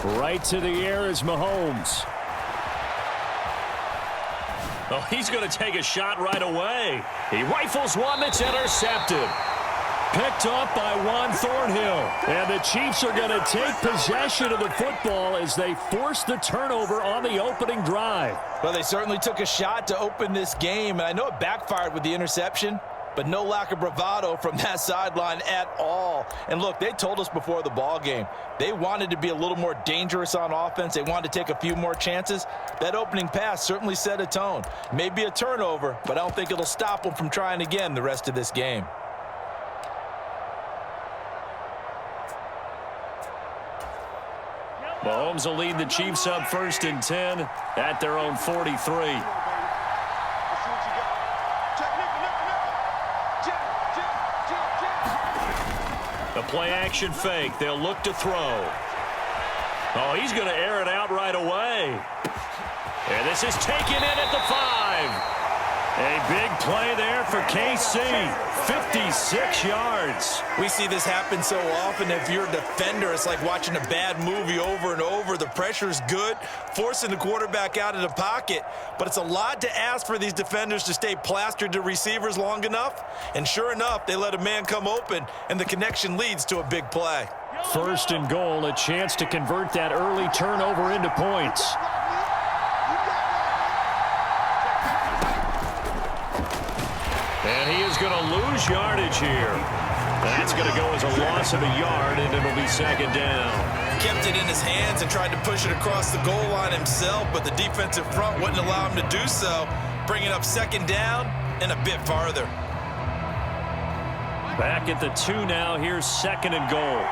Right to the air is Mahomes. Oh, he's going to take a shot right away. He rifles one that's intercepted. Picked off by Juan Thornhill. And the Chiefs are going to take possession of the football as they force the turnover on the opening drive. Well, they certainly took a shot to open this game, and I know it backfired with the interception, but no lack of bravado from that sideline at all. And look, they told us before the ball game, they wanted to be a little more dangerous on offense. They wanted to take a few more chances. That opening pass certainly set a tone. Maybe a turnover, but I don't think it'll stop them from trying again the rest of this game. Mahomes will lead the Chiefs up 1st and 10 at their own 43. The play-action fake. They'll look to throw. Oh, he's going to air it out right away. And this is taken in at the 5. A big play there for KC. 56 yards. We see this happen so often. If you're a defender, it's like watching a bad movie over and over. The pressure's good, forcing the quarterback out of the pocket. But it's a lot to ask for these defenders to stay plastered to receivers long enough. And sure enough, they let a man come open, and the connection leads to a big play. 1st and goal, a chance to convert that early turnover into points. And he is going to lose yardage here. That's going to go as a loss of a yard, and it'll be 2nd down. Kept it in his hands and tried to push it across the goal line himself, but the defensive front wouldn't allow him to do so. Bringing up 2nd down and a bit farther. Back at the 2 now. Here's 2nd and goal.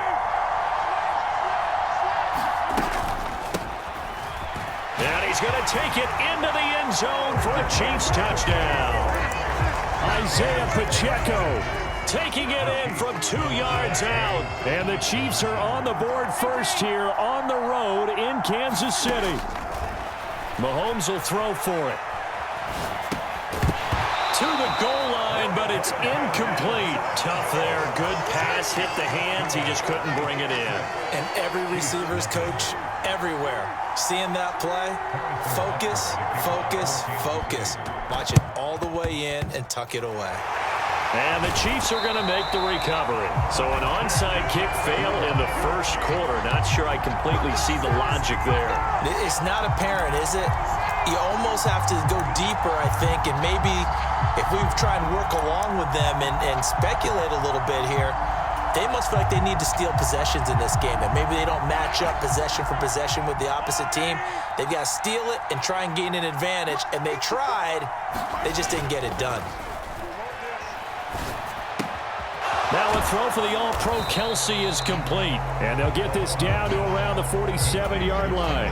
And he's going to take it into the end zone for a Chiefs touchdown. Isaiah Pacheco taking it in from 2 yards out. And the Chiefs are on the board first here on the road in Kansas City. Mahomes will throw for it. To the goal line, but it's incomplete. Tough there. Good pass. Hit the hands. He just couldn't bring it in. And every receiver's coach everywhere. Seeing that play, focus, focus, focus. Watch it all the way in and tuck it away. And the Chiefs are going to make the recovery. So an onside kick failed in the 1st quarter. Not sure I completely see the logic there. It's not apparent, is it? You almost have to go deeper, I think, and maybe if we try and work along with them and speculate a little bit here, they must feel like they need to steal possessions in this game, and maybe they don't match up possession for possession with the opposite team. They've got to steal it and try and gain an advantage, and they tried. They just didn't get it done. Now a throw for the All-Pro Kelsey is complete, and they'll get this down to around the 47-yard line.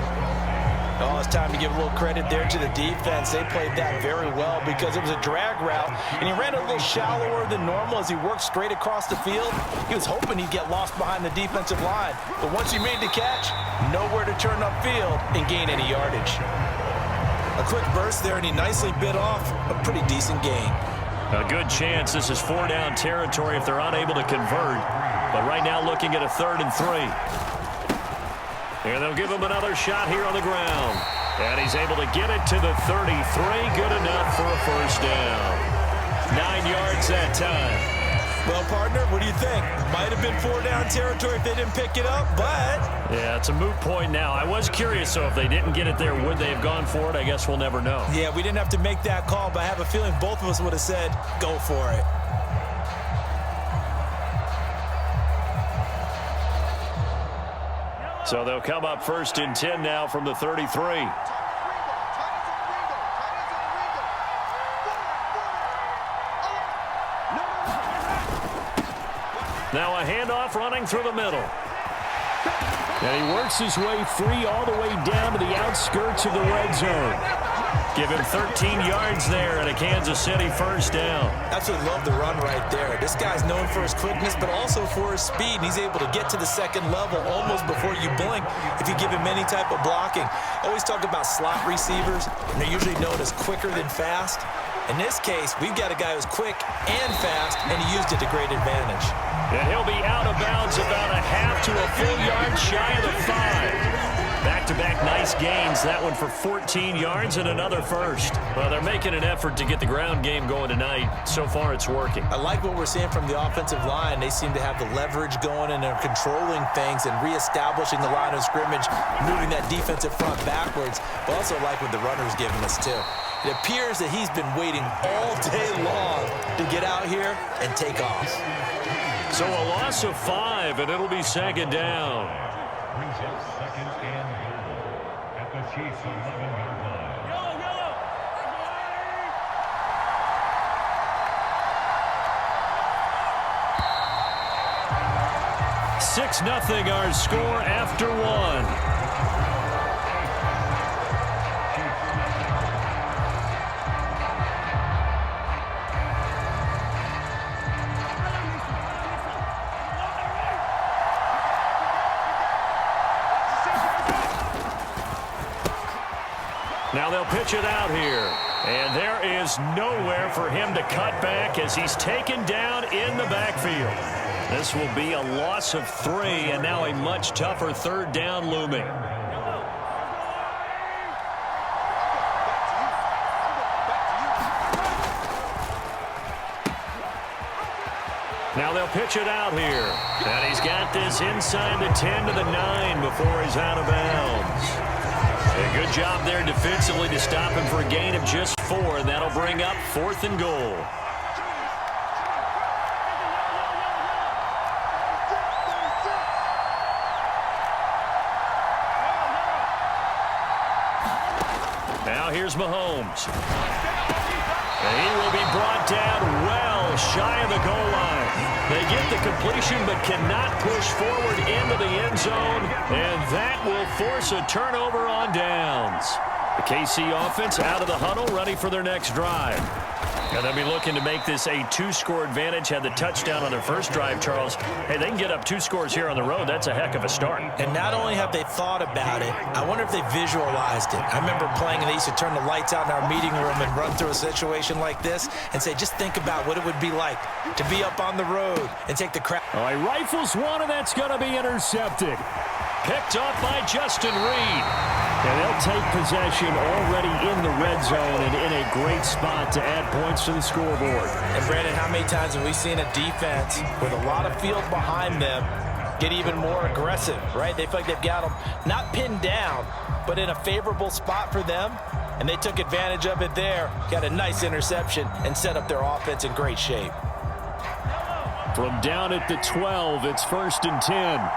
Oh, it's time to give a little credit there to the defense. They played that very well because it was a drag route, and he ran a little shallower than normal as he worked straight across the field. He was hoping he'd get lost behind the defensive line, but once he made the catch, nowhere to turn upfield and gain any yardage. A quick burst there, and he nicely bit off a pretty decent gain. A good chance this is 4-down territory if they're unable to convert, but right now looking at a 3rd and 3. And they'll give him another shot here on the ground. And he's able to get it to the 33. Good enough for a 1st down. 9 yards that time. Well, partner, what do you think? Might have been 4-down territory if they didn't pick it up, but... Yeah, it's a moot point now. I was curious, so if they didn't get it there, would they have gone for it? I guess we'll never know. Yeah, we didn't have to make that call, but I have a feeling both of us would have said, go for it. So they'll come up 1st and 10 now from the 33. Now a handoff running through the middle. And he works his way free all the way down to the outskirts of the red zone. Give him 13 yards there and a Kansas City 1st down. Absolutely love the run right there. This guy's known for his quickness, but also for his speed. And he's able to get to the 2nd level almost before you blink if you give him any type of blocking. Always talk about slot receivers, and they're usually known as quicker than fast. In this case, we've got a guy who's quick and fast, and he used it to great advantage. And he'll be out of bounds about a half to a full yard shy of the 5. pass gains. That one for 14 yards and another first. Well, they're making an effort to get the ground game going tonight. So far, it's working. I like what we're seeing from the offensive line. They seem to have the leverage going, and they're controlling things and reestablishing the line of scrimmage, moving that defensive front backwards. But also like what the runner's giving us, too. It appears that he's been waiting all day long to get out here and take off. So a loss of 5, and it'll be second down. Brings up second and goal at the Chiefs' 11-yard line. 6-0 our score after 1. Now they'll pitch it out here. And there is nowhere for him to cut back as he's taken down in the backfield. This will be a loss of 3, and now a much tougher third down looming. Now they'll pitch it out here. And he's got this inside the 10 to the 9 before he's out of bounds. A good job there defensively to stop him for a gain of just 4, and that'll bring up 4th and goal. Now here's Mahomes. And he will be brought down well shy of the goal line. They get the completion but cannot push forward into the end zone, and that will force a turnover on downs. The KC offense out of the huddle, ready for their next drive. And they'll be looking to make this a 2-score advantage. Had the touchdown on their first drive, Charles. Hey, they can get up 2 scores here on the road. That's a heck of a start. And not only have they thought about it, I wonder if they visualized it. I remember playing, and they used to turn the lights out in our meeting room and run through a situation like this and say, just think about what it would be like to be up on the road and take the crowd. All right, rifles one, and that's going to be intercepted. Picked off by Justin Reed. And they'll take possession already in the red zone and in a great spot to add points to the scoreboard. And, Brandon, how many times have we seen a defense with a lot of field behind them get even more aggressive, right? They feel like they've got them not pinned down, but in a favorable spot for them, and they took advantage of it there, got a nice interception, and set up their offense in great shape. From down at the 12, it's 1st and 10.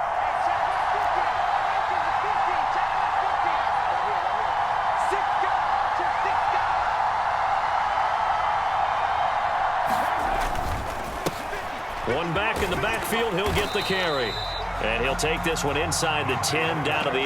One back in the backfield, he'll get the carry. And he'll take this one inside the 10, down to the 8.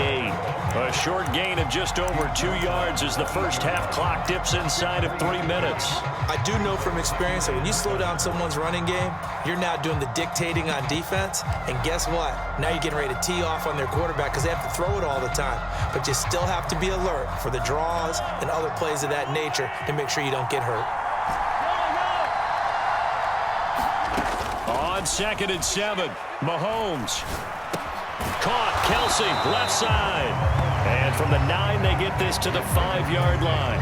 A short gain of just over 2 yards as the first half clock dips inside of 3 minutes. I do know from experience that when you slow down someone's running game, you're now doing the dictating on defense. And guess what? Now you're getting ready to tee off on their quarterback because they have to throw it all the time. But you still have to be alert for the draws and other plays of that nature to make sure you don't get hurt. On 2nd and 7, Mahomes. Caught, Kelsey, left side. And from the 9, they get this to the 5-yard line.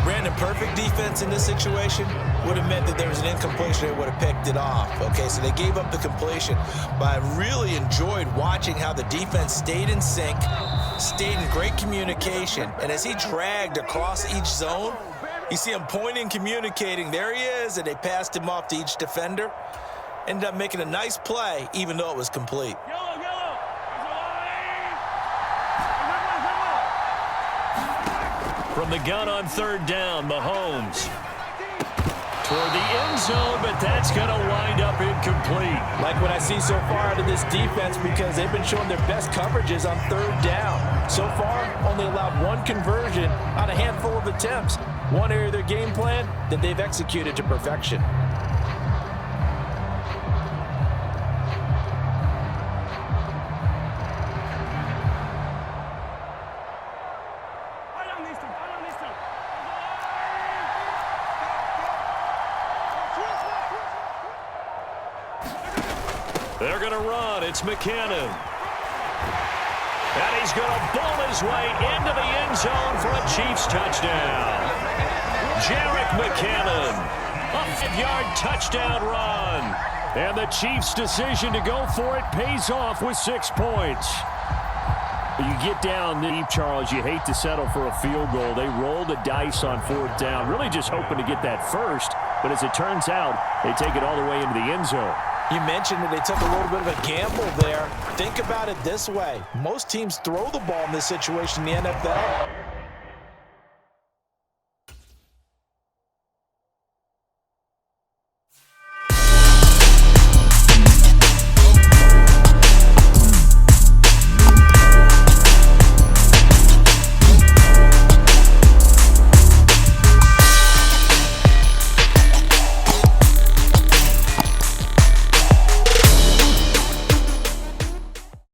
Brandon, perfect defense in this situation would have meant that there was an incompletion. They would have picked it off. Okay, so they gave up the completion. But I really enjoyed watching how the defense stayed in sync, stayed in great communication. And as he dragged across each zone, you see him pointing, communicating. There he is, and they passed him off to each defender. Ended up making a nice play, even though it was complete. From the gun on 3rd down, Mahomes. Toward the end zone, but that's going to wind up incomplete. Like what I see so far out of this defense, because they've been showing their best coverages on 3rd down. So far, only allowed 1 conversion on a handful of attempts. One area of their game plan that they've executed to perfection. They're going to run. It's McKinnon. And he's going to bull his way into the end zone for a Chiefs touchdown. Jerick McKinnon, a 5-yard touchdown run. And the Chiefs' decision to go for it pays off with 6 points. You get down deep, Charles, you hate to settle for a field goal. They roll the dice on 4th down, really just hoping to get that first. But as it turns out, they take it all the way into the end zone. You mentioned that they took a little bit of a gamble there. Think about it this way. Most teams throw the ball in this situation in the NFL.